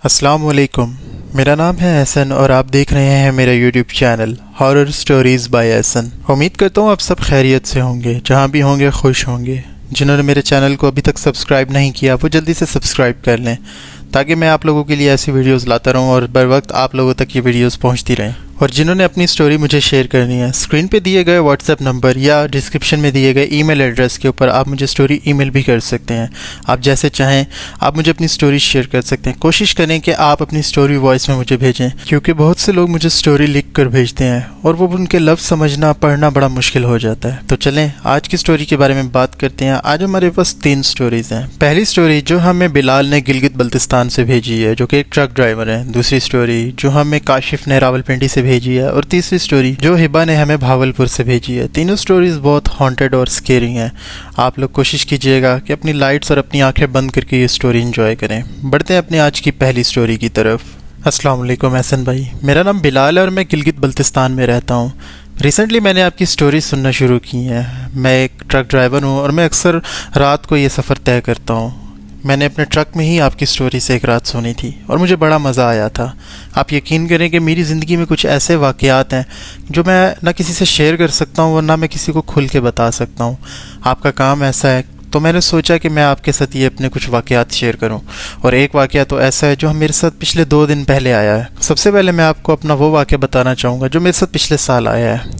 السلام علیکم، میرا نام ہے احسن اور آپ دیکھ رہے ہیں میرا YouTube channel horror stories by Ahsan. امید کرتا ہوں آپ سب خیریت سے ہوں گے، جہاں بھی ہوں گے خوش ہوں گے۔ جنہوں نے میرے چینل کو ابھی تک سبسکرائب نہیں کیا وہ جلدی سے سبسکرائب کر لیں تاکہ میں آپ لوگوں کے لیے ایسی ویڈیوز لاتا رہوں اور بر وقت آپ لوگوں تک یہ ویڈیوز پہنچتی رہیں۔ اور جنہوں نے اپنی سٹوری مجھے شیئر کرنی ہے، اسکرین پہ دیے گئے واٹس ایپ نمبر یا ڈسکرپشن میں دیے گئے ای میل ایڈریس کے اوپر آپ مجھے سٹوری ای میل بھی کر سکتے ہیں۔ آپ جیسے چاہیں آپ مجھے اپنی سٹوری شیئر کر سکتے ہیں۔ کوشش کریں کہ آپ اپنی سٹوری وائس میں مجھے بھیجیں، کیونکہ بہت سے لوگ مجھے سٹوری لکھ کر بھیجتے ہیں اور وہ ان کے لفظ سمجھنا پڑھنا بڑا مشکل ہو جاتا ہے۔ تو چلیں آج کی سٹوری کے بارے میں بات کرتے ہیں۔ آج ہمارے پاس 3 سٹوریز ہیں۔ پہلی سٹوری جو ہمیں بلال نے گلگت بلتستان سے بھیجی ہے، جو کہ ایک ٹرک ڈرائیور ہے۔ دوسری سٹوری جو ہمیں کاشف نے راولپنڈی سے بھیجی ہے، اور تیسری سٹوری جو ہبا نے ہمیں بھاولپور سے بھیجی ہے۔ تینوں سٹوریز بہت ہانٹڈ اور سکیری ہیں۔ آپ لوگ کوشش کیجئے گا کہ اپنی لائٹس اور اپنی آنکھیں بند کر کے یہ سٹوری انجوائے کریں۔ بڑھتے ہیں اپنے آج کی پہلی سٹوری کی طرف۔ السلام علیکم احسن بھائی، میرا نام بلال ہے اور میں گلگت بلتستان میں رہتا ہوں۔ ریسنٹلی میں نے آپ کی سٹوری سننا شروع کی ہے۔ میں ایک ٹرک ڈرائیور ہوں اور میں اکثر رات کو یہ سفر طے کرتا ہوں۔ میں نے اپنے ٹرک میں ہی آپ کی سٹوری سے ایک رات سنی تھی اور مجھے بڑا مزہ آیا تھا۔ آپ یقین کریں کہ میری زندگی میں کچھ ایسے واقعات ہیں جو میں نہ کسی سے شیئر کر سکتا ہوں اور نہ میں کسی کو کھل کے بتا سکتا ہوں۔ آپ کا کام ایسا ہے تو میں نے سوچا کہ میں آپ کے ساتھ یہ اپنے کچھ واقعات شیئر کروں، اور ایک واقعہ تو ایسا ہے جو میرے ساتھ پچھلے 2 دن پہلے آیا ہے۔ سب سے پہلے میں آپ کو اپنا وہ واقعہ بتانا چاہوں گا جو میرے ساتھ پچھلے سال آیا ہے۔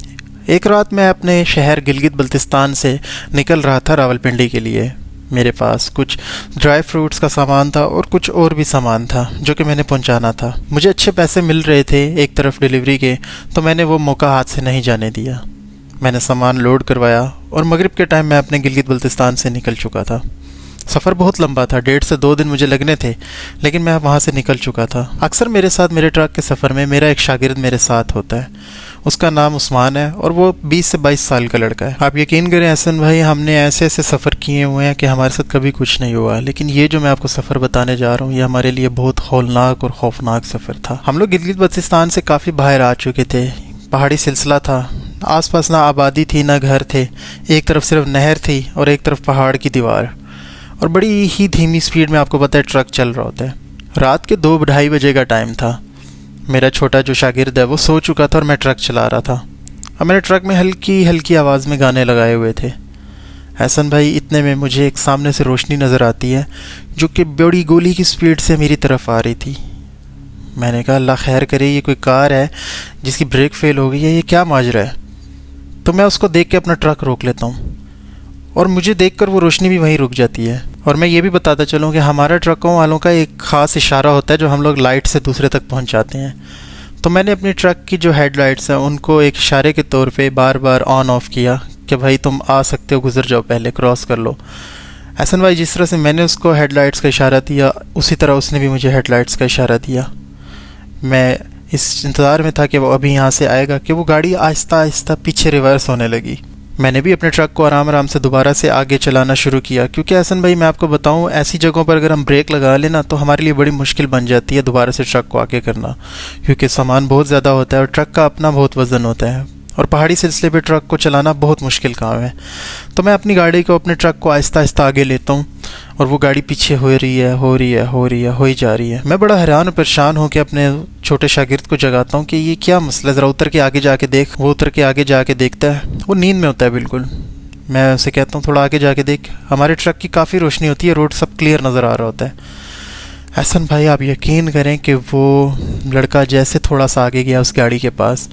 ایک رات میں اپنے شہر گلگت بلتستان سے نکل رہا تھا راولپنڈی کے لیے۔ میرے پاس کچھ ڈرائی فروٹس کا سامان تھا اور کچھ اور بھی سامان تھا جو کہ میں نے پہنچانا تھا۔ مجھے اچھے پیسے مل رہے تھے ایک طرف ڈیلیوری کے، تو میں نے وہ موقع ہاتھ سے نہیں جانے دیا۔ میں نے سامان لوڈ کروایا اور مغرب کے ٹائم میں اپنے گلگت بلتستان سے نکل چکا تھا۔ سفر بہت لمبا تھا، 1.5 سے 2 دن مجھے لگنے تھے، لیکن میں وہاں سے نکل چکا تھا۔ اکثر میرے ساتھ میرے ٹرک کے سفر میں میرا ایک شاگرد میرے ساتھ ہوتا ہے۔ اس کا نام عثمان ہے اور وہ 20 سے 22 سال کا لڑکا ہے۔ آپ یقین کریں احسن بھائی، ہم نے ایسے ایسے سفر کیے ہوئے ہیں کہ ہمارے ساتھ کبھی کچھ نہیں ہوا، لیکن یہ جو میں آپ کو سفر بتانے جا رہا ہوں یہ ہمارے لیے بہت ہولناک اور خوفناک سفر تھا۔ ہم لوگ گلگت بلتستان سے کافی باہر آ چکے تھے۔ پہاڑی سلسلہ تھا، آس پاس نہ آبادی تھی نہ گھر تھے، ایک طرف صرف نہر تھی اور ایک طرف پہاڑ کی دیوار، اور بڑی ہی دھیمی سپیڈ میں آپ کو پتہ ہے ٹرک چل رہا ہوتا ہے۔ رات کے 2-2:30 بجے کا ٹائم تھا۔ میرا چھوٹا جو شاگرد ہے وہ سو چکا تھا اور میں ٹرک چلا رہا تھا، اور میں نے ٹرک میں ہلکی ہلکی آواز میں گانے لگائے ہوئے تھے۔ احسن بھائی اتنے میں مجھے ایک سامنے سے روشنی نظر آتی ہے جو کہ بڑی گولی کی سپیڈ سے میری طرف آ رہی تھی۔ میں نے کہا اللہ خیر کرے، یہ کوئی کار ہے جس کی بریک فیل ہو گئی ہے، یہ کیا ماجرا ہے؟ تو میں اس کو دیکھ کے اپنا ٹرک روک لیتا ہوں، اور مجھے دیکھ کر وہ روشنی بھی وہیں رک جاتی ہے۔ اور میں یہ بھی بتاتا چلوں کہ ہمارا ٹرکوں والوں کا ایک خاص اشارہ ہوتا ہے جو ہم لوگ لائٹ سے دوسرے تک پہنچاتے ہیں۔ تو میں نے اپنی ٹرک کی جو ہیڈ لائٹس ہیں ان کو ایک اشارے کے طور پہ بار بار آن آف کیا کہ بھائی تم آ سکتے ہو، گزر جاؤ، پہلے کراس کر لو۔ احسن بھائی جس طرح سے میں نے اس کو ہیڈ لائٹس کا اشارہ دیا اسی طرح اس نے بھی مجھے ہیڈ لائٹس کا اشارہ دیا۔ میں اس انتظار میں تھا کہ وہ ابھی یہاں سے آئے گا کہ وہ گاڑی آہستہ آہستہ پیچھے ریورس ہونے لگی۔ میں نے بھی اپنے ٹرک کو آرام آرام سے دوبارہ سے آگے چلانا شروع کیا، کیونکہ احسن بھائی میں آپ کو بتاؤں ایسی جگہوں پر اگر ہم بریک لگا لیں نا تو ہمارے لیے بڑی مشکل بن جاتی ہے دوبارہ سے ٹرک کو آگے کرنا، کیونکہ سامان بہت زیادہ ہوتا ہے اور ٹرک کا اپنا بہت وزن ہوتا ہے، اور پہاڑی سلسلے پہ ٹرک کو چلانا بہت مشکل کام ہے۔ تو میں اپنی گاڑی کو اپنے ٹرک کو آہستہ آہستہ آگے لیتا ہوں اور وہ گاڑی پیچھے ہو رہی ہے، ہوئی جا رہی ہے۔ میں بڑا حیران اور پریشان ہوں کہ اپنے چھوٹے شاگرد کو جگاتا ہوں کہ یہ کیا مسئلہ ہے، ذرا اتر کے آگے جا کے دیکھ۔ وہ اتر کے آگے جا کے دیکھتا ہے، وہ نیند میں ہوتا ہے بالکل۔ میں اسے کہتا ہوں تھوڑا آگے جا کے دیکھ، ہمارے ٹرک کی کافی روشنی ہوتی ہے، روڈ سب کلیئر نظر آ رہا ہوتا ہے۔ احسن بھائی آپ یقین کریں کہ وہ لڑکا جیسے تھوڑا سا آگے گیا اس گاڑی کے پاس،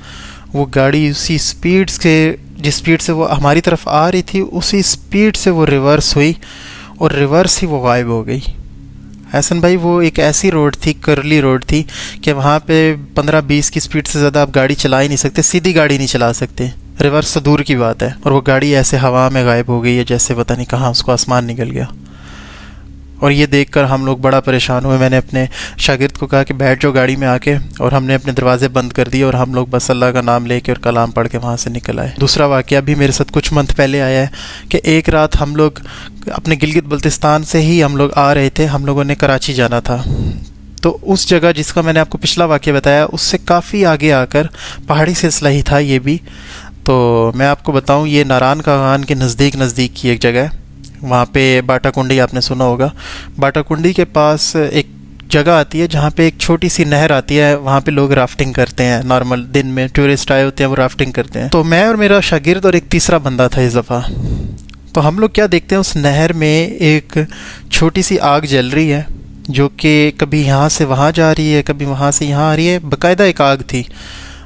وہ گاڑی اسی سپیڈ سے جس سپیڈ سے وہ ہماری طرف آ رہی تھی اسی سپیڈ سے وہ ریورس ہوئی اور ریورس ہی وہ غائب ہو گئی۔ احسن بھائی وہ ایک ایسی روڈ تھی، کرلی روڈ تھی کہ وہاں پہ 15-20 کی سپیڈ سے زیادہ آپ گاڑی چلا ہی نہیں سکتے، سیدھی گاڑی نہیں چلا سکتے، ریورس تو دور کی بات ہے۔ اور وہ گاڑی ایسے ہوا میں غائب ہو گئی ہے جیسے پتہ نہیں کہاں اس کو آسمان نکل گیا۔ اور یہ دیکھ کر ہم لوگ بڑا پریشان ہوئے۔ میں نے اپنے شاگرد کو کہا کہ بیٹھ جاؤ گاڑی میں آ کے، اور ہم نے اپنے دروازے بند کر دیے اور ہم لوگ بس اللہ کا نام لے کے اور کلام پڑھ کے وہاں سے نکل آئے۔ دوسرا واقعہ بھی میرے ساتھ کچھ منتھ پہلے آیا ہے کہ ایک رات ہم لوگ اپنے گلگت بلتستان سے ہی ہم لوگ آ رہے تھے، ہم لوگوں نے کراچی جانا تھا۔ تو اس جگہ جس کا میں نے آپ کو پچھلا واقعہ بتایا اس سے کافی آگے آ کر پہاڑی سلسلہ ہی تھا یہ بھی۔ تو میں آپ کو بتاؤں یہ ناران کاغان کے نزدیک کی ایک جگہ ہے، وہاں پہ باٹا کنڈی آپ نے سنا ہوگا۔ باٹا کنڈی کے پاس ایک جگہ آتی ہے جہاں پہ ایک چھوٹی سی نہر آتی ہے, وہاں پہ لوگ رافٹنگ کرتے ہیں. نارمل دن میں ٹورسٹ آئے ہوتے ہیں وہ رافٹنگ کرتے ہیں. تو میں اور میرا شاگرد اور ایک تیسرا بندہ تھا اس دفعہ. تو ہم لوگ کیا دیکھتے ہیں, اس نہر میں ایک چھوٹی سی آگ جل رہی ہے جو کہ کبھی یہاں سے وہاں جا رہی ہے, کبھی وہاں سے یہاں آ رہی ہے. باقاعدہ ایک آگ تھی,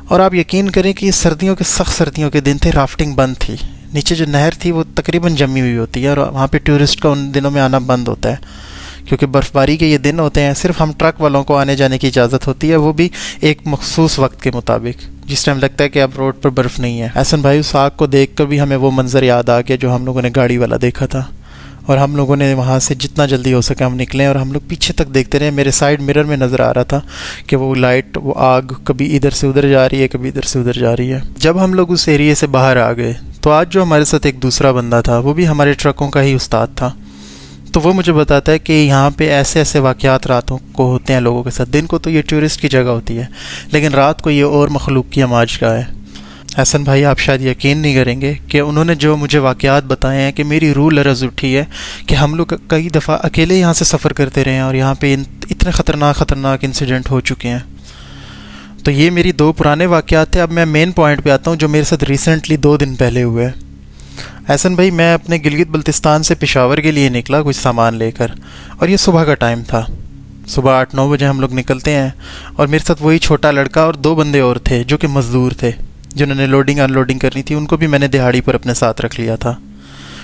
اور آپ یقین کریں کہ یہ سردیوں کے سخت سردیوں کے دن تھے, رافٹنگ بند تھی. نیچے جو نہر تھی وہ تقریباً جمی ہوئی ہوتی ہے, اور وہاں پہ ٹورسٹ کا ان دنوں میں آنا بند ہوتا ہے کیونکہ برف باری کے یہ دن ہوتے ہیں. صرف ہم ٹرک والوں کو آنے جانے کی اجازت ہوتی ہے, وہ بھی ایک مخصوص وقت کے مطابق, جس ٹائم لگتا ہے کہ اب روڈ پر برف نہیں ہے. احسن بھائی اس آگ کو دیکھ کر بھی ہمیں وہ منظر یاد آ گیا جو ہم لوگوں نے گاڑی والا دیکھا تھا, اور ہم لوگوں نے وہاں سے جتنا جلدی ہو سکے ہم نکلیں, اور ہم لوگ پیچھے تک دیکھتے رہے. میرے سائیڈ مرر میں نظر آ رہا تھا کہ وہ لائٹ, وہ آگ کبھی ادھر سے ادھر جا رہی ہے, کبھی ادھر سے ادھر جا رہی ہے. جب ہم لوگ اس ایریے سے باہر آ گئے تو آج جو ہمارے ساتھ ایک دوسرا بندہ تھا وہ بھی ہمارے ٹرکوں کا ہی استاد تھا. تو وہ مجھے بتاتا ہے کہ یہاں پہ ایسے ایسے واقعات راتوں کو ہوتے ہیں لوگوں کے ساتھ. دن کو تو یہ ٹورسٹ کی جگہ ہوتی ہے, لیکن رات کو یہ اور مخلوق کی اماجگاہ ہے. احسن بھائی آپ شاید یقین نہیں کریں گے کہ انہوں نے جو مجھے واقعات بتائے ہیں کہ میری روح لرز اٹھی ہے کہ ہم لوگ کئی دفعہ اکیلے یہاں سے سفر کرتے رہے ہیں, اور یہاں پہ اتنے خطرناک انسیڈنٹ ہو چکے ہیں. تو یہ میری 2 پرانے واقعات تھے. اب میں مین پوائنٹ پہ آتا ہوں جو میرے ساتھ ریسنٹلی 2 دن پہلے ہوئے. احسن بھائی میں اپنے گلگت بلتستان سے پشاور کے لیے نکلا کچھ سامان لے کر, اور یہ صبح کا ٹائم تھا. صبح 8-9 بجے ہم لوگ نکلتے ہیں, اور میرے ساتھ وہی چھوٹا لڑکا اور 2 بندے اور تھے جو کہ مزدور تھے, جنہوں نے لوڈنگ ان لوڈنگ کرنی تھی. ان کو بھی میں نے دہاڑی پر اپنے ساتھ رکھ لیا تھا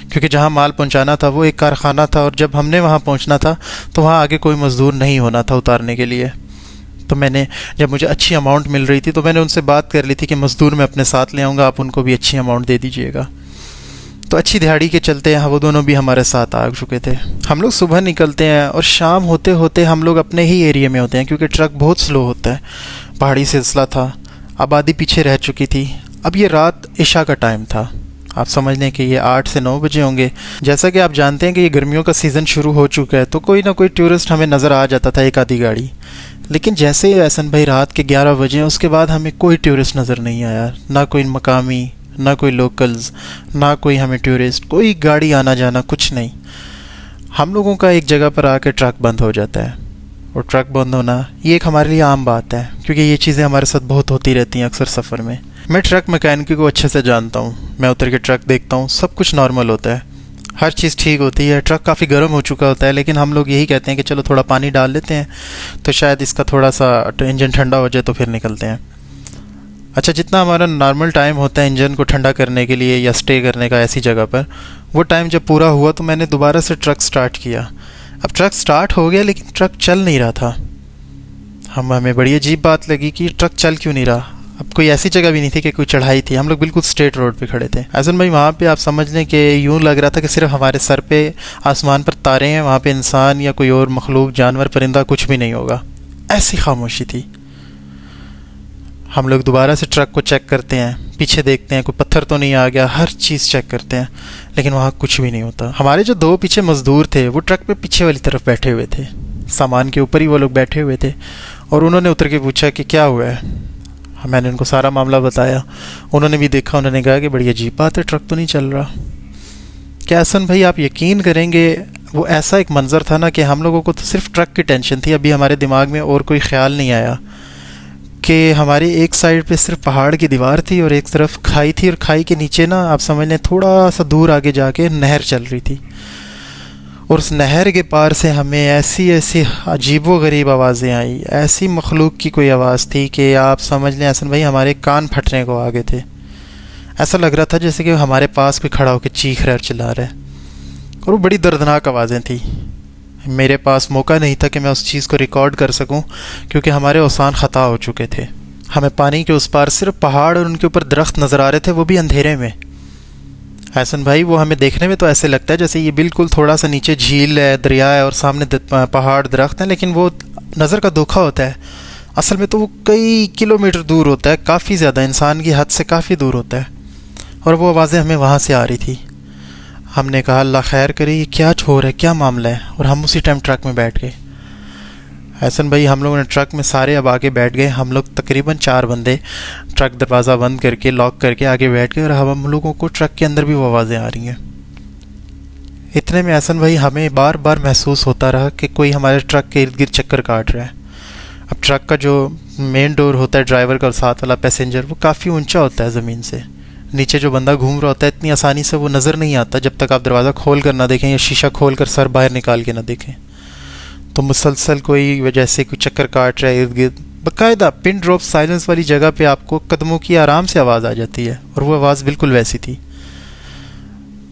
کیونکہ جہاں مال پہنچانا تھا وہ ایک کارخانہ تھا, اور جب ہم نے وہاں پہنچنا تھا تو وہاں آگے کوئی مزدور نہیں ہونا تھا اتارنے کے لیے. تو میں نے جب مجھے اچھی اماؤنٹ مل رہی تھی تو میں نے ان سے بات کر لی تھی کہ مزدور میں اپنے ساتھ لے آؤں گا, آپ ان کو بھی اچھی اماؤنٹ دے دیجیے گا. تو اچھی دہاڑی کے چلتے ہیں وہ دونوں بھی ہمارے ساتھ آ چکے تھے. ہم لوگ صبح نکلتے ہیں اور شام ہوتے ہوتے ہم لوگ اپنے ہی ایریے میں ہوتے ہیں کیونکہ ٹرک بہت سلو ہوتا ہے. پہاڑی سلسلہ تھا, آبادی پیچھے رہ چکی تھی. اب یہ رات عشاء کا ٹائم تھا, آپ سمجھ لیں کہ یہ 8 سے 9 بجے ہوں گے. جیسا کہ آپ جانتے ہیں کہ یہ گرمیوں کا سیزن شروع ہو چکا ہے, تو کوئی نہ کوئی ٹورسٹ ہمیں نظر آ جاتا تھا, ایک آدھی گاڑی. لیکن جیسے ہی احسن بھائی رات کے 11 بجے اس کے بعد ہمیں کوئی ٹورسٹ نظر نہیں آیا, نہ کوئی مقامی, نہ کوئی لوکلز, نہ کوئی ہمیں ٹورسٹ, کوئی گاڑی آنا جانا کچھ نہیں. ہم لوگوں کا ایک جگہ پر آ کے ٹرک بند ہو جاتا ہے, اور ٹرک بند ہونا یہ ایک ہمارے لیے عام بات ہے کیونکہ یہ چیزیں ہمارے ساتھ بہت ہوتی رہتی ہیں اکثر سفر میں. میں ٹرک میکینک کو اچھے سے جانتا ہوں, میں اتر کے ٹرک دیکھتا ہوں, سب کچھ نارمل ہوتا ہے, ہر چیز ٹھیک ہوتی ہے. ٹرک کافی گرم ہو چکا ہوتا ہے, لیکن ہم لوگ یہی کہتے ہیں کہ چلو تھوڑا پانی ڈال لیتے ہیں تو شاید اس کا تھوڑا سا انجن ٹھنڈا ہو جائے تو پھر نکلتے ہیں. اچھا جتنا ہمارا نارمل ٹائم ہوتا ہے انجن کو ٹھنڈا کرنے کے لیے یا سٹے کرنے کا ایسی جگہ پر, وہ ٹائم جب پورا ہوا تو میں نے دوبارہ سے ٹرک سٹارٹ کیا. اب ٹرک سٹارٹ ہو گیا لیکن ٹرک چل نہیں رہا تھا. ہمیں بڑی عجیب بات لگی کہ ٹرک چل کیوں نہیں رہا. اب کوئی ایسی جگہ بھی نہیں تھی کہ کوئی چڑھائی تھی, ہم لوگ بالکل اسٹریٹ روڈ پہ کھڑے تھے. احسن بھائی وہاں پہ آپ سمجھ لیں کہ یوں لگ رہا تھا کہ صرف ہمارے سر پہ آسمان پر تارے ہیں, وہاں پہ انسان یا کوئی اور مخلوق, جانور, پرندہ کچھ بھی نہیں ہوگا. ایسی خاموشی تھی. ہم لوگ دوبارہ سے ٹرک کو چیک کرتے ہیں, پیچھے دیکھتے ہیں کوئی پتھر تو نہیں آ گیا, ہر چیز چیک کرتے ہیں, لیکن وہاں کچھ بھی نہیں ہوتا. ہمارے جو 2 پیچھے مزدور تھے وہ ٹرک پہ پیچھے والی طرف بیٹھے ہوئے تھے, سامان کے اوپر ہی وہ لوگ بیٹھے ہوئے تھے, اور انہوں نے اتر کے پوچھا کہ کیا ہوا ہے. میں نے ان کو سارا معاملہ بتایا. انہوں نے بھی دیکھا, انہوں نے کہا کہ بڑی عجیب بات ہے, ٹرک تو نہیں چل رہا. کیا احسن بھائی آپ یقین کریں گے وہ ایسا ایک منظر تھا نا کہ ہم لوگوں کو تو صرف ٹرک کی ٹینشن تھی, ابھی ہمارے دماغ میں اور کوئی خیال نہیں آیا کہ ہماری ایک سائڈ پہ صرف پہاڑ کی دیوار تھی اور ایک طرف کھائی تھی, اور کھائی کے نیچے نا آپ سمجھ لیں تھوڑا سا دور آگے جا کے نہر چل رہی تھی, اور اس نہر کے پار سے ہمیں ایسی عجیب و غریب آوازیں آئی, ایسی مخلوق کی کوئی آواز تھی کہ آپ سمجھ لیں احسن بھائی ہمارے کان پھٹنے کو آگے تھے. ایسا لگ رہا تھا جیسے کہ ہمارے پاس کوئی کھڑا ہو کے چیخ رہا چلا رہا ہے, اور وہ بڑی دردناک آوازیں تھیں. میرے پاس موقع نہیں تھا کہ میں اس چیز کو ریکارڈ کر سکوں کیونکہ ہمارے اوسان خطا ہو چکے تھے. ہمیں پانی کے اس پار صرف پہاڑ اور ان کے اوپر درخت نظر آ رہے تھے, وہ بھی اندھیرے میں. احسن بھائی وہ ہمیں دیکھنے میں تو ایسے لگتا ہے جیسے یہ بالکل تھوڑا سا نیچے جھیل ہے, دریا ہے, اور سامنے پہاڑ درخت ہیں, لیکن وہ نظر کا دھوکہ ہوتا ہے. اصل میں تو وہ کئی کلومیٹر دور ہوتا ہے, کافی زیادہ, انسان کی حد سے کافی دور ہوتا ہے, اور وہ آوازیں ہمیں وہاں سے آ رہی تھی. ہم نے کہا اللہ خیر کرے, یہ کیا ہو رہا ہے, کیا معاملہ ہے, اور ہم اسی ٹائم ٹرک میں بیٹھ گئے. احسن بھائی ہم لوگوں نے ٹرک میں سارے اب آگے بیٹھ گئے. ہم لوگ تقریباً 4 بندے ٹرک دروازہ بند کر کے لاک کر کے آگے بیٹھ گئے, اور ہم لوگوں کو ٹرک کے اندر بھی وہ آوازیں آ رہی ہیں. اتنے میں احسن بھائی ہمیں بار بار محسوس ہوتا رہا کہ کوئی ہمارے ٹرک کے ارد گرد چکر کاٹ رہا ہے. اب ٹرک کا جو مین ڈور ہوتا ہے ڈرائیور کا اور ساتھ والا پیسنجر وہ کافی اونچا ہوتا ہے زمین سے. نیچے جو بندہ گھوم رہا ہوتا ہے اتنی آسانی سے وہ نظر نہیں آتا جب تک آپ دروازہ کھول کر نہ دیکھیں یا شیشہ کھول کر سر باہر نکال کے نہ دیکھیں. تو مسلسل کوئی وجہ سے کوئی چکر کاٹ رہا ہے ارد گرد. باقاعدہ پن ڈراپ سائلنس والی جگہ پہ آپ کو قدموں کی آرام سے آواز آ جاتی ہے اور وہ آواز بالکل ویسی تھی.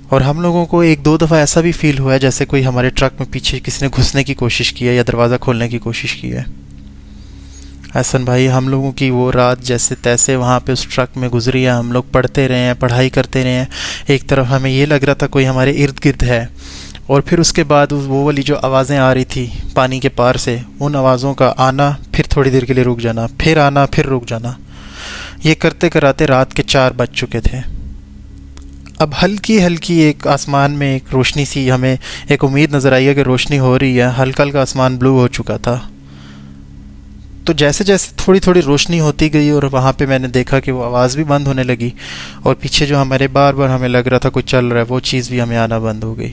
اور ہم لوگوں کو ایک دو دفعہ ایسا بھی فیل ہوا ہے جیسے کوئی ہمارے ٹرک میں پیچھے کسی نے گھسنے کی کوشش کی ہے یا دروازہ کھولنے کی کوشش کی ہے. احسن بھائی ہم لوگوں کی وہ رات جیسے تیسے وہاں پہ اس ٹرک میں گزری ہے. ہم لوگ پڑھتے رہے ہیں, پڑھائی کرتے رہے ہیں. ایک طرف ہمیں یہ لگ رہا تھا کوئی ہمارے ارد گرد ہے, اور پھر اس کے بعد وہ والی جو آوازیں آ رہی تھی پانی کے پار سے, ان آوازوں کا آنا پھر تھوڑی دیر کے لیے رک جانا, پھر آنا پھر رک جانا, یہ کرتے کراتے رات کے 4 بج چکے تھے. اب ہلکی ہلکی ایک آسمان میں ایک روشنی سی ہمیں ایک امید نظر آئی ہے کہ روشنی ہو رہی ہے. ہلکا ہلکا آسمان بلو ہو چکا تھا. تو جیسے جیسے تھوڑی تھوڑی روشنی ہوتی گئی اور وہاں پہ میں نے دیکھا کہ وہ آواز بھی بند ہونے لگی, اور پیچھے جو ہمارے بار بار ہمیں لگ رہا تھا کوئی چل رہا ہے وہ چیز بھی ہمیں آنا بند ہو گئی.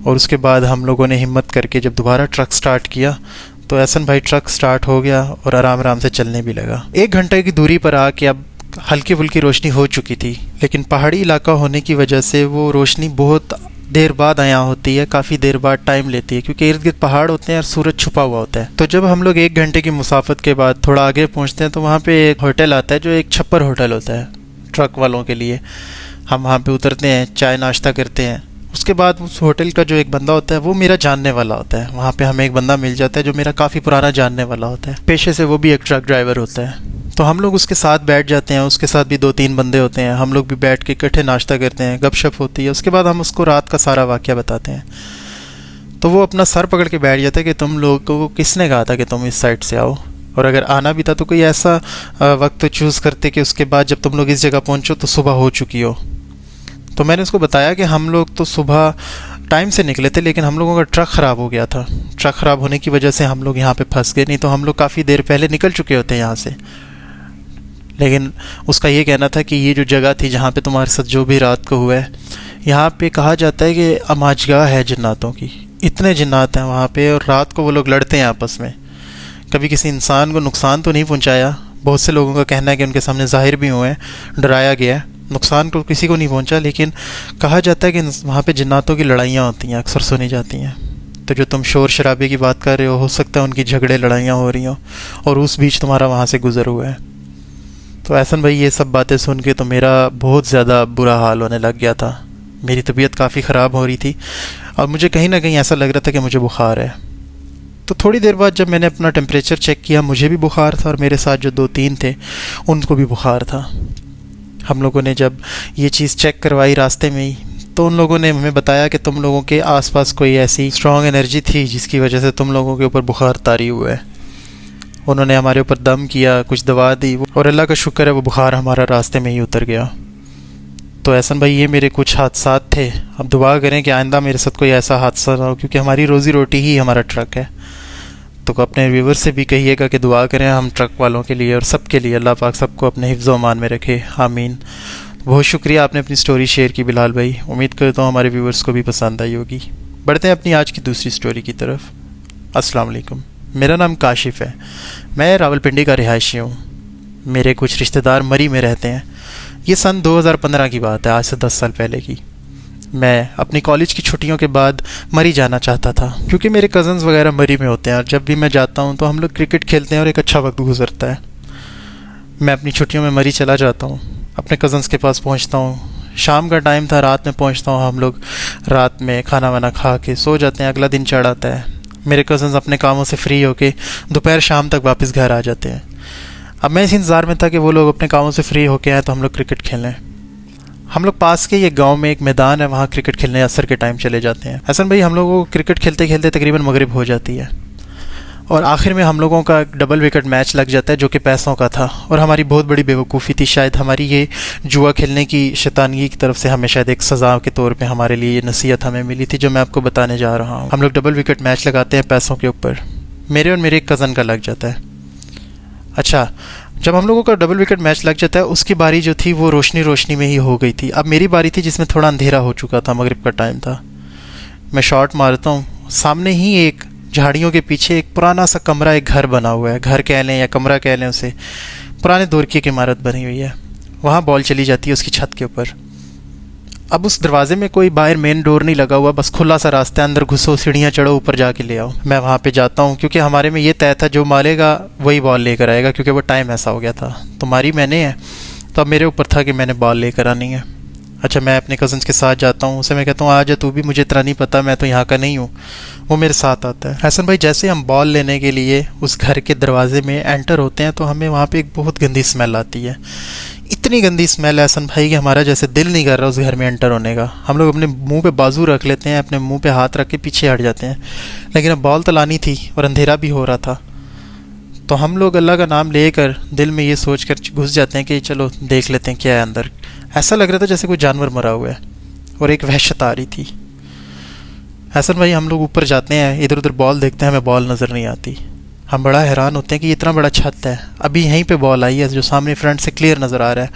اور اس کے بعد ہم لوگوں نے ہمت کر کے جب دوبارہ ٹرک سٹارٹ کیا تو احسن بھائی ٹرک سٹارٹ ہو گیا اور آرام آرام سے چلنے بھی لگا. 1 گھنٹے کی دوری پر آ کے اب ہلکی پھلکی روشنی ہو چکی تھی, لیکن پہاڑی علاقہ ہونے کی وجہ سے وہ روشنی بہت دیر بعد عیاں ہوتی ہے, کافی دیر بعد ٹائم لیتی ہے کیونکہ ارد گرد پہاڑ ہوتے ہیں اور سورج چھپا ہوا ہوتا ہے. تو جب ہم لوگ 1 گھنٹے کی مسافت کے بعد تھوڑا آگے پہنچتے ہیں تو وہاں پہ ایک ہوٹل آتا ہے جو ایک چھپر ہوٹل ہوتا ہے ٹرک والوں کے لیے. ہم وہاں پہ اترتے ہیں, چائے ناشتہ کرتے ہیں. اس کے بعد اس ہوٹل کا جو ایک بندہ ہوتا ہے وہ میرا جاننے والا ہوتا ہے. وہاں پہ ہمیں ایک بندہ مل جاتا ہے جو میرا کافی پرانا جاننے والا ہوتا ہے, پیشے سے وہ بھی ایک ٹرک ڈرائیور ہوتا ہے. تو ہم لوگ اس کے ساتھ بیٹھ جاتے ہیں, اس کے ساتھ بھی 2-3 بندے ہوتے ہیں. ہم لوگ بھی بیٹھ کے اکٹھے ناشتہ کرتے ہیں, گپ شپ ہوتی ہے. اس کے بعد ہم اس کو رات کا سارا واقعہ بتاتے ہیں. تو وہ اپنا سر پکڑ کے بیٹھ جاتا ہے کہ تم لوگ کو کس نے کہا تھا کہ تم اس سائڈ سے آؤ, اور اگر آنا بھی تھا تو کوئی ایسا وقت چوز کرتے کہ اس کے بعد جب تم لوگ اس جگہ پہنچو تو صبح ہو چکی ہو. تو میں نے اس کو بتایا کہ ہم لوگ تو صبح ٹائم سے نکلے تھے, لیکن ہم لوگوں کا ٹرک خراب ہو گیا تھا. ٹرک خراب ہونے کی وجہ سے ہم لوگ یہاں پہ پھنس گئے, نہیں تو ہم لوگ کافی دیر پہلے نکل چکے ہوتے ہیں یہاں سے. لیکن اس کا یہ کہنا تھا کہ یہ جو جگہ تھی جہاں پہ تمہارے ساتھ جو بھی رات کو ہوا ہے, یہاں پہ کہا جاتا ہے کہ اماجگاہ ہے جناتوں کی. اتنے جنات ہیں وہاں پہ, اور رات کو وہ لوگ لڑتے ہیں آپس میں. کبھی کسی انسان کو نقصان تو نہیں پہنچایا, بہت سے لوگوں کا کہنا ہے کہ ان کے سامنے ظاہر بھی ہوئے ہیں, ڈرایا گیا ہے. نقصان کو کسی کو نہیں پہنچا, لیکن کہا جاتا ہے کہ وہاں پہ جناتوں کی لڑائیاں ہوتی ہیں, اکثر سنی جاتی ہیں. تو جو تم شور شرابے کی بات کر رہے ہو سکتا ہے ان کی جھگڑے لڑائیاں ہو رہی ہوں اور اس بیچ تمہارا وہاں سے گزر ہوا ہے. تو احسن بھائی یہ سب باتیں سن کے تو میرا بہت زیادہ برا حال ہونے لگ گیا تھا. میری طبیعت کافی خراب ہو رہی تھی اور مجھے کہیں نہ کہیں ایسا لگ رہا تھا کہ مجھے بخار ہے. تو تھوڑی دیر بعد جب میں نے اپنا ٹیمپریچر چیک کیا, مجھے بھی بخار تھا اور میرے ساتھ جو 2-3 تھے ان کو بھی بخار تھا. ہم لوگوں نے جب یہ چیز چیک کروائی راستے میں ہی, تو ان لوگوں نے ہمیں بتایا کہ تم لوگوں کے آس پاس کوئی ایسی اسٹرانگ انرجی تھی جس کی وجہ سے تم لوگوں کے اوپر بخار طاری ہوا ہے. انہوں نے ہمارے اوپر دم کیا, کچھ دوا دی, اور اللہ کا شکر ہے وہ بخار ہمارا راستے میں ہی اتر گیا. تو احسن بھائی یہ میرے کچھ حادثات تھے. اب دعا کریں کہ آئندہ میرے ساتھ کوئی ایسا حادثہ نہ ہو, کیونکہ ہماری روزی روٹی ہی ہمارا ٹرک ہے. تو اپنے ویور سے بھی کہیے گا کہ دعا کریں ہم ٹرک والوں کے لیے اور سب کے لیے, اللہ پاک سب کو اپنے حفظ و امان میں رکھے, آمین. بہت شکریہ آپ نے اپنی سٹوری شیئر کی بلال بھائی. امید کرتا ہوں ہمارے ویورز کو بھی پسند آئی ہوگی. بڑھتے ہیں اپنی آج کی دوسری سٹوری کی طرف. السلام علیکم, میرا نام کاشف ہے. میں راولپنڈی کا رہائشی ہوں. میرے کچھ رشتہ دار مری میں رہتے ہیں. یہ سن 2015 کی بات ہے, آج سے 10 سال پہلے کی. میں اپنی کالج کی چھٹیوں کے بعد مری جانا چاہتا تھا کیونکہ میرے کزنز وغیرہ مری میں ہوتے ہیں, اور جب بھی میں جاتا ہوں تو ہم لوگ کرکٹ کھیلتے ہیں اور ایک اچھا وقت گزرتا ہے. میں اپنی چھٹیوں میں مری چلا جاتا ہوں, اپنے کزنز کے پاس پہنچتا ہوں. شام کا ٹائم تھا, رات میں پہنچتا ہوں. ہم لوگ رات میں کھانا وانا کھا کے سو جاتے ہیں. اگلا دن چڑھ آتا ہے. میرے کزنز اپنے کاموں سے فری ہو کے دوپہر شام تک واپس گھر آ جاتے ہیں. اب میں اس انتظار میں تھا کہ وہ لوگ اپنے کاموں سے فری ہو کے آئیں تو ہم لوگ کرکٹ کھیلیں. ہم لوگ پاس کے ایک گاؤں میں ایک میدان ہے, وہاں کرکٹ کھیلنے عصر کے ٹائم چلے جاتے ہیں. حسن بھائی ہم لوگوں کو کرکٹ کھیلتے کھیلتے تقریباً مغرب ہو جاتی ہے, اور آخر میں ہم لوگوں کا ڈبل وکٹ میچ لگ جاتا ہے جو کہ پیسوں کا تھا. اور ہماری بہت بڑی بیوقوفی تھی, شاید ہماری یہ جوا کھیلنے کی شیطانگی کی طرف سے ہمیں شاید ایک سزا کے طور پہ ہمارے لیے یہ نصیحت ہمیں ملی تھی جو میں آپ کو بتانے جا رہا ہوں. ہم لوگ ڈبل وکٹ میچ لگاتے ہیں پیسوں کے اوپر. میرے اور میرے ایک کزن کا لگ جاتا ہے. اچھا، جب ہم لوگوں کا ڈبل وکٹ میچ لگ جاتا ہے اس کی باری جو تھی وہ روشنی روشنی میں ہی ہو گئی تھی. اب میری باری تھی جس میں تھوڑا اندھیرا ہو چکا تھا، مغرب کا ٹائم تھا. میں شاٹ مارتا ہوں، سامنے ہی ایک جھاڑیوں کے پیچھے ایک پرانا سا کمرہ، ایک گھر بنا ہوا ہے، گھر کہہ لیں یا کمرہ کہہ لیں اسے، پرانے دور کی ایک عمارت بنی ہوئی ہے. وہاں بال چلی جاتی ہے اس کی چھت کے اوپر. اب اس دروازے میں کوئی باہر مین ڈور نہیں لگا ہوا، بس کھلا سا راستہ ہے، اندر گھسو، سیڑھیاں چڑھو، اوپر جا کے لے آؤ. میں وہاں پہ جاتا ہوں کیونکہ ہمارے میں یہ طے تھا جو مارے گا وہی بال لے کر آئے گا، کیونکہ وہ ٹائم ایسا ہو گیا تھا. تو ماری میں نے ہے، تو اب میرے اوپر تھا کہ میں نے بال لے کر آنی ہے. اچھا، میں اپنے کزنس کے ساتھ جاتا ہوں، اسے میں کہتا ہوں آ جا تو بھی، مجھے اتنا نہیں پتہ، میں تو یہاں کا نہیں ہوں. وہ میرے ساتھ آتا ہے. حسن بھائی جیسے ہم بال لینے کے لیے اس گھر کے دروازے میں انٹر ہوتے ہیں تو ہمیں وہاں پہ ایک بہت گندی اسمیل آتی ہے. اتنی گندی اسمیل ہے حسن بھائی کہ ہمارا جیسے دل نہیں کر رہا اس گھر میں انٹر ہونے کا. ہم لوگ اپنے منہ پہ بازو رکھ لیتے ہیں، اپنے منہ پہ ہاتھ رکھ کے پیچھے ہٹ جاتے ہیں. لیکن اب بال تلانی تھی اور اندھیرا بھی ہو رہا تھا، تو ہم لوگ اللہ کا نام لے کر دل میں یہ سوچ کر گھس جاتے ہیں کہ چلو دیکھ لیتے ہیں کیا ہے اندر. ایسا لگ رہا تھا جیسے کوئی جانور مرا ہوا ہے اور ایک وحشت آ رہی تھی. حسن بھائی ہم لوگ اوپر جاتے ہیں، ادھر ادھر بال دیکھتے ہیں، ہمیں بال نظر نہیں آتی. ہم بڑا حیران ہوتے ہیں کہ یہ اتنا بڑا چھت ہے، ابھی یہیں پہ بال آئی ہے جو سامنے فرنٹ سے کلیئر نظر آ رہا ہے.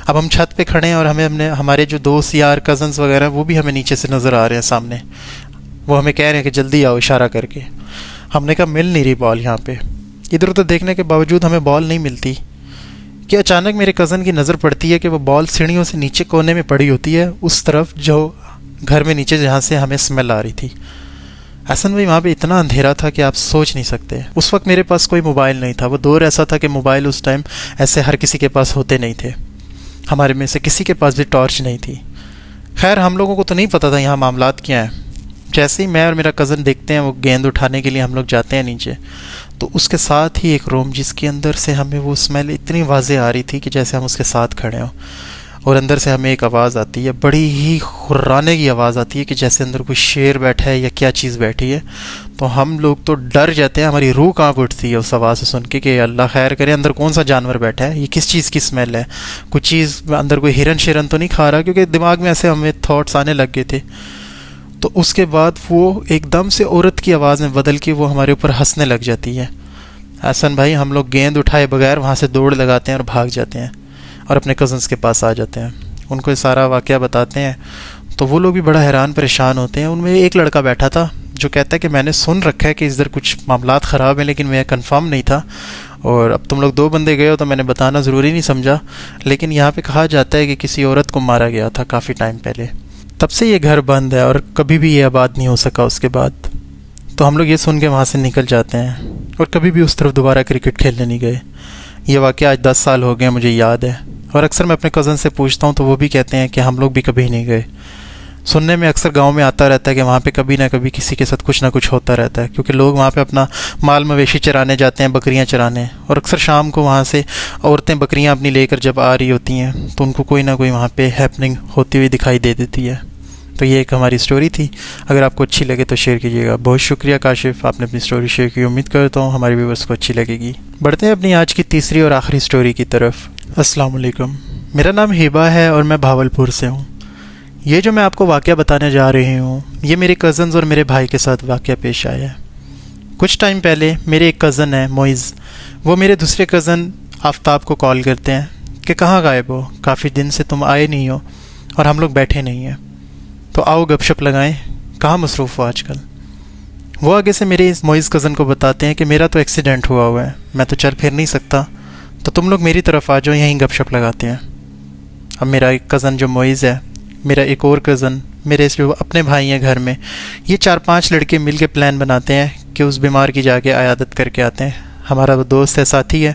اب ہم چھت پہ کھڑے ہیں اور ہمارے جو دوست یار کزنس وغیرہ وہ بھی ہمیں نیچے سے نظر آ رہے ہیں سامنے. وہ ہمیں کہہ رہے ہیں کہ جلدی آؤ اشارہ کر کے. ہم نے کہا مل نہیں رہی بال یہاں پہ. ادھر ادھر دیکھنے کے باوجود ہمیں بال نہیں ملتی کہ اچانک میرے کزن کی نظر پڑتی ہے کہ وہ بال سیڑھیوں سے نیچے کونے میں پڑی ہوتی ہے، اس طرف جو گھر میں نیچے جہاں سے ہمیں اسمیل آ رہی تھی. حسن بھائی وہاں پہ اتنا اندھیرا تھا کہ آپ سوچ نہیں سکتے. اس وقت میرے پاس کوئی موبائل نہیں تھا، وہ دور ایسا تھا کہ موبائل اس ٹائم ایسے ہر کسی کے پاس ہوتے نہیں تھے. ہمارے میں سے کسی کے پاس بھی ٹارچ نہیں تھی. خیر ہم لوگوں کو تو نہیں پتہ تھا یہاں معاملات کیا ہیں. جیسے ہی میں اور میرا کزن دیکھتے ہیں وہ گیند اٹھانے کے لیے ہم لوگ جاتے ہیں نیچے، تو اس کے ساتھ ہی ایک روم جس کے اندر سے ہمیں وہ اسمیل اتنی واضح آ رہی تھی کہ جیسے ہم اس کے ساتھ کھڑے ہوں، اور اندر سے ہمیں ایک آواز آتی ہے، بڑی ہی خرانے کی آواز آتی ہے کہ جیسے اندر کوئی شیر بیٹھا ہے یا کیا چیز بیٹھی ہے. تو ہم لوگ تو ڈر جاتے ہیں، ہماری روح کانپ اٹھتی ہے اس آواز سے سن کے کہ اللہ خیر کرے اندر کون سا جانور بیٹھا ہے، یہ کس چیز کی اسمیل ہے، کوئی چیز اندر کوئی ہرن شیرن تو نہیں کھا رہا، کیونکہ دماغ میں ایسے ہمیں تھاٹس آنے لگ گئے تھے. تو اس کے بعد وہ ایک دم سے عورت کی آواز میں بدل کے وہ ہمارے اوپر ہنسنے لگ جاتی ہے. حسن بھائی ہم لوگ گیند اٹھائے بغیر وہاں سے دوڑ لگاتے ہیں اور بھاگ جاتے ہیں اور اپنے کزنس کے پاس آ جاتے ہیں. ان کو یہ سارا واقعہ بتاتے ہیں تو وہ لوگ بھی بڑا حیران پریشان ہوتے ہیں. ان میں ایک لڑکا بیٹھا تھا جو کہتا ہے کہ میں نے سن رکھا ہے کہ ادھر کچھ معاملات خراب ہیں، لیکن میں کنفرم نہیں تھا، اور اب تم لوگ 2 بندے گئے ہو تو میں نے بتانا ضروری نہیں سمجھا. لیکن یہاں پہ کہا جاتا ہے کہ کسی عورت کو مارا گیا تھا کافی ٹائم پہلے، تب سے یہ گھر بند ہے اور کبھی بھی یہ آباد نہیں ہو سکا اس کے بعد. تو ہم لوگ یہ سن کے وہاں سے نکل جاتے ہیں اور کبھی بھی اس طرف دوبارہ کرکٹ کھیلنے نہیں گئے. یہ واقعہ آج 10 سال ہو گئے مجھے یاد ہے، اور اکثر میں اپنے کزن سے پوچھتا ہوں تو وہ بھی کہتے ہیں کہ ہم لوگ بھی کبھی نہیں گئے. سننے میں اکثر گاؤں میں آتا رہتا ہے کہ وہاں پہ کبھی نہ کبھی کسی کے ساتھ کچھ نہ کچھ ہوتا رہتا ہے، کیونکہ لوگ وہاں پہ اپنا مال مویشی چرانے جاتے ہیں، بکریاں چرانے، اور اکثر شام کو وہاں سے عورتیں بکریاں اپنی لے کر جب آ رہی ہوتی ہیں تو ان کو کوئی نہ کوئی وہاں پہ ہیپننگ ہوتی ہوئی دکھائی دے دیتی ہے. تو یہ ایک ہماری سٹوری تھی. اگر آپ کو اچھی لگے تو شیئر کیجیے گا. بہت شکریہ کاشف، آپ نے اپنی سٹوری شیئر کی. امید کرتا ہوں ہمارے ویورز کو اچھی لگے گی. بڑھتے ہیں اپنی آج کی تیسری اور آخری سٹوری کی طرف. السلام علیکم، میرا نام ہیبا ہے اور میں بھاولپور سے ہوں. یہ جو میں آپ کو واقعہ بتانے جا رہی ہوں یہ میرے کزنز اور میرے بھائی کے ساتھ واقعہ پیش آیا ہے. کچھ ٹائم پہلے میرے ایک کزن ہے معیز، وہ میرے دوسرے کزن آفتاب کو کال کرتے ہیں کہ کہاں غائب ہو، کافی دن سے تم آئے نہیں ہو اور ہم لوگ بیٹھے نہیں ہیں، تو آؤ گپ شپ لگائیں، کہاں مصروف ہو آج کل. وہ آگے سے میرے اس معیز کزن کو بتاتے ہیں کہ میرا تو ایکسیڈنٹ ہوا ہے، میں تو چل پھر نہیں سکتا، تو تم لوگ میری طرف آ جاؤ، یہیں گپ شپ لگاتے ہیں. اب میرا ایک کزن جو معیز ہے، میرا ایک اور کزن، میرے جو اپنے بھائی ہیں گھر میں، یہ 4-5 لڑکے مل کے پلان بناتے ہیں کہ اس بیمار کی جا کے عیادت کر کے آتے ہیں. ہمارا وہ دوست ہے، ساتھی ہے،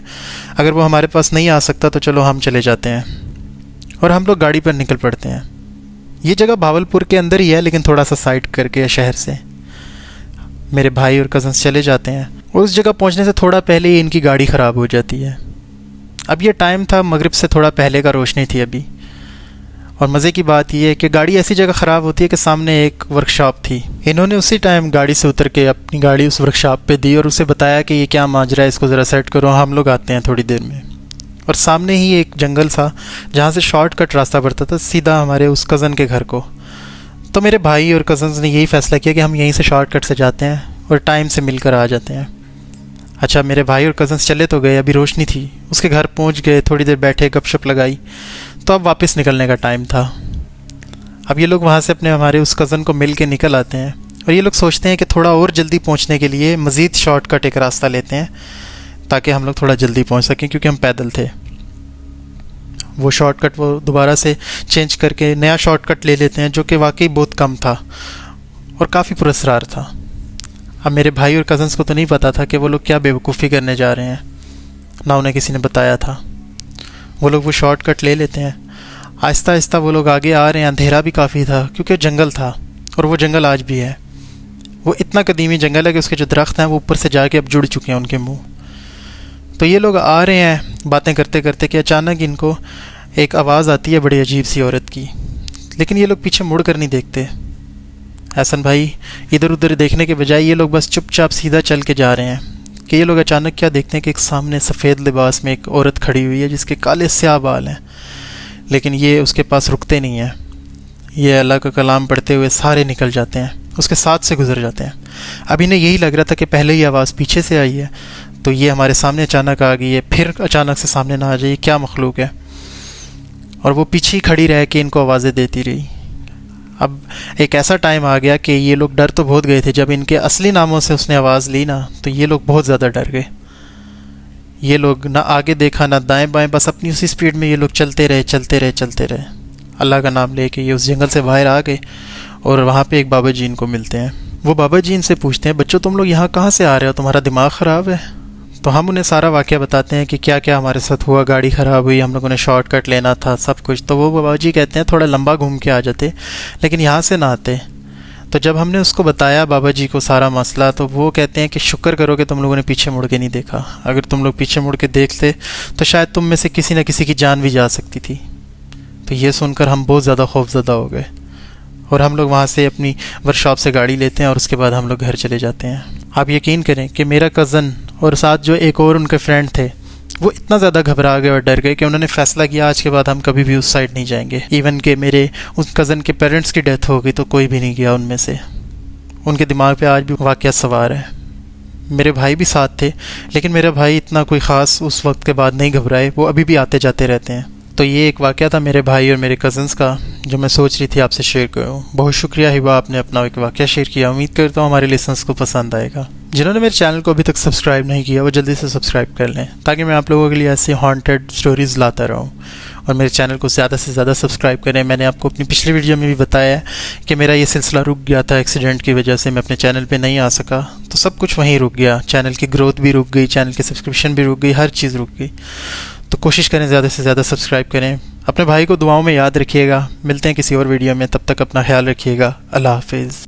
اگر وہ ہمارے پاس نہیں آ سکتا تو چلو ہم چلے جاتے ہیں، اور ہم لوگ گاڑی پر نکل پڑتے ہیں. یہ جگہ بھاولپور کے اندر ہی ہے لیکن تھوڑا سا سائڈ کر کے شہر سے. میرے بھائی اور کزنس چلے جاتے ہیں، اور اس جگہ پہنچنے سے تھوڑا پہلے ہی ان کی گاڑی خراب ہو جاتی ہے. اب یہ ٹائم تھا مغرب سے تھوڑا پہلے کا، روشنی تھی ابھی. اور مزے کی بات یہ ہے کہ گاڑی ایسی جگہ خراب ہوتی ہے کہ سامنے ایک ورک شاپ تھی. انہوں نے اسی ٹائم گاڑی سے اتر کے اپنی گاڑی اس ورک شاپ پہ دی اور اسے بتایا کہ یہ کیا ماجرا ہے، اس کو ذرا سیٹ کرو، ہم لوگ آتے ہیں تھوڑی دیر میں. اور سامنے ہی ایک جنگل تھا جہاں سے شارٹ کٹ راستہ پڑتا تھا سیدھا ہمارے اس کزن کے گھر کو. تو میرے بھائی اور کزنز نے یہی فیصلہ کیا کہ ہم یہیں سے شارٹ کٹ سے جاتے ہیں اور ٹائم سے مل کر آ جاتے ہیں. اچھا میرے بھائی اور کزنس چلے تو گئے, ابھی روشنی تھی, اس کے گھر پہنچ گئے, تھوڑی دیر بیٹھے, گپ شپ لگائی, تو اب واپس نکلنے کا ٹائم تھا. اب یہ لوگ وہاں سے اپنے ہمارے اس کزن کو مل کے نکل آتے ہیں, اور یہ لوگ سوچتے ہیں کہ تھوڑا اور جلدی پہنچنے کے لیے مزید شارٹ کٹ ایک راستہ لیتے ہیں تاکہ ہم لوگ تھوڑا جلدی پہنچ سکیں, کیونکہ ہم پیدل تھے. وہ شارٹ کٹ وہ دوبارہ سے چینج کر کے نیا شارٹ کٹ لے لیتے ہیں, جو کہ واقعی بہت کم تھا اور کافی پراسرار تھا. اب میرے بھائی اور کزنس کو تو نہیں پتا تھا کہ وہ لوگ کیا بیوقوفی کرنے جا رہے ہیں, نہ انہیں کسی نے بتایا تھا. وہ لوگ وہ شارٹ کٹ لے لیتے ہیں. آہستہ آہستہ وہ لوگ آگے آ رہے ہیں. اندھیرا بھی کافی تھا کیونکہ جنگل تھا, اور وہ جنگل آج بھی ہے. وہ اتنا قدیمی جنگل ہے کہ اس کے جو درخت ہیں وہ اوپر سے جا کے اب جڑ چکے ہیں ان کے منہ. تو یہ لوگ آ رہے ہیں باتیں کرتے کرتے کہ اچانک ان کو ایک آواز آتی ہے بڑی عجیب سی عورت کی, لیکن یہ لوگ پیچھے مڑ کر نہیں دیکھتے. احسن بھائی ادھر ادھر دیکھنے کے بجائے یہ لوگ بس چپ چاپ سیدھا چل کے جا رہے ہیں کہ یہ لوگ اچانک کیا دیکھتے ہیں کہ ایک سامنے سفید لباس میں ایک عورت کھڑی ہوئی ہے جس کے کالے سیاہ بال ہیں, لیکن یہ اس کے پاس رکتے نہیں ہیں. یہ اللہ کا کلام پڑھتے ہوئے سارے نکل جاتے ہیں, اس کے ساتھ سے گزر جاتے ہیں. اب انہیں یہی لگ رہا تھا کہ پہلے ہی آواز پیچھے سے آئی ہے, تو یہ ہمارے سامنے اچانک آ گئی ہے, پھر اچانک سے سامنے نہ آ جائے, کیا مخلوق ہے. اور وہ پیچھے ہی کھڑی رہ کے ان کو آوازیں دیتی رہی. اب ایک ایسا ٹائم آ گیا کہ یہ لوگ ڈر تو بہت گئے تھے. جب ان کے اصلی ناموں سے اس نے آواز لی نا, تو یہ لوگ بہت زیادہ ڈر گئے. یہ لوگ نہ آگے دیکھا نہ دائیں بائیں, بس اپنی اسی سپیڈ میں یہ لوگ چلتے رہے. اللہ کا نام لے کے یہ اس جنگل سے باہر آ گئے, اور وہاں پہ ایک بابا جی ان کو ملتے ہیں. وہ بابا جی ان سے پوچھتے ہیں, بچوں تم لوگ یہاں کہاں سے آ رہے ہو, تمہارا دماغ خراب ہے؟ تو ہم انہیں سارا واقعہ بتاتے ہیں کہ کیا کیا ہمارے ساتھ ہوا, گاڑی خراب ہوئی, ہم لوگوں نے شارٹ کٹ لینا تھا, سب کچھ. تو وہ بابا جی کہتے ہیں تھوڑا لمبا گھوم کے آ جاتے, لیکن یہاں سے نہ آتے. تو جب ہم نے اس کو بتایا بابا جی کو سارا مسئلہ, تو وہ کہتے ہیں کہ شکر کرو کہ تم لوگوں نے پیچھے مڑ کے نہیں دیکھا. اگر تم لوگ پیچھے مڑ کے دیکھتے تو شاید تم میں سے کسی نہ کسی کی جان بھی جا سکتی تھی. تو یہ سن کر ہم بہت زیادہ خوفزدہ ہو گئے, اور ہم لوگ وہاں سے اپنی ورک شاپ سے گاڑی لیتے ہیں, اور اس کے بعد ہم لوگ گھر چلے جاتے ہیں. آپ یقین کریں کہ میرا کزن اور ساتھ جو ایک اور ان کے فرینڈ تھے, وہ اتنا زیادہ گھبرا گئے اور ڈر گئے کہ انہوں نے فیصلہ کیا آج کے بعد ہم کبھی بھی اس سائڈ نہیں جائیں گے. ایون کہ میرے اس کزن کے پیرنٹس کی ڈیتھ ہو گئی تو کوئی بھی نہیں گیا ان میں سے. ان کے دماغ پہ آج بھی واقعہ سوار ہے. میرے بھائی بھی ساتھ تھے, لیکن میرا بھائی اتنا کوئی خاص اس وقت کے بعد نہیں گھبرائے, وہ ابھی بھی آتے جاتے رہتے ہیں. تو یہ ایک واقعہ تھا میرے بھائی اور میرے کزنس کا, جو میں سوچ رہی تھی آپ سے شیئر کروں. بہت شکریہ ہبا, آپ نے اپنا ایک واقعہ شیئر کیا. امید کرتا ہوں ہمارے لسنس کو پسند آئے گا. جنہوں نے میرے چینل کو ابھی تک سبسکرائب نہیں کیا وہ جلدی سے سبسکرائب کر لیں, تاکہ میں آپ لوگوں کے لیے ایسی ہانٹیڈ سٹوریز لاتا رہوں. اور میرے چینل کو زیادہ سے زیادہ سبسکرائب کریں. میں نے آپ کو اپنی پچھلی ویڈیو میں بھی بتایا ہے کہ میرا یہ سلسلہ رک گیا تھا ایکسیڈنٹ کی وجہ سے, میں اپنے چینل پہ نہیں آ سکا, تو سب کچھ وہیں رک گیا. چینل کی گروتھ بھی رک گئی, چینل کی سبسکرپشن بھی رک گئی, ہر چیز رک گئی. تو کوشش کریں زیادہ سے زیادہ سبسکرائب کریں. اپنے بھائی کو دعاؤں میں یاد رکھیے گا. ملتے ہیں کسی اور ویڈیو میں, تب تک اپنا خیال رکھیے گا. اللہ حافظ.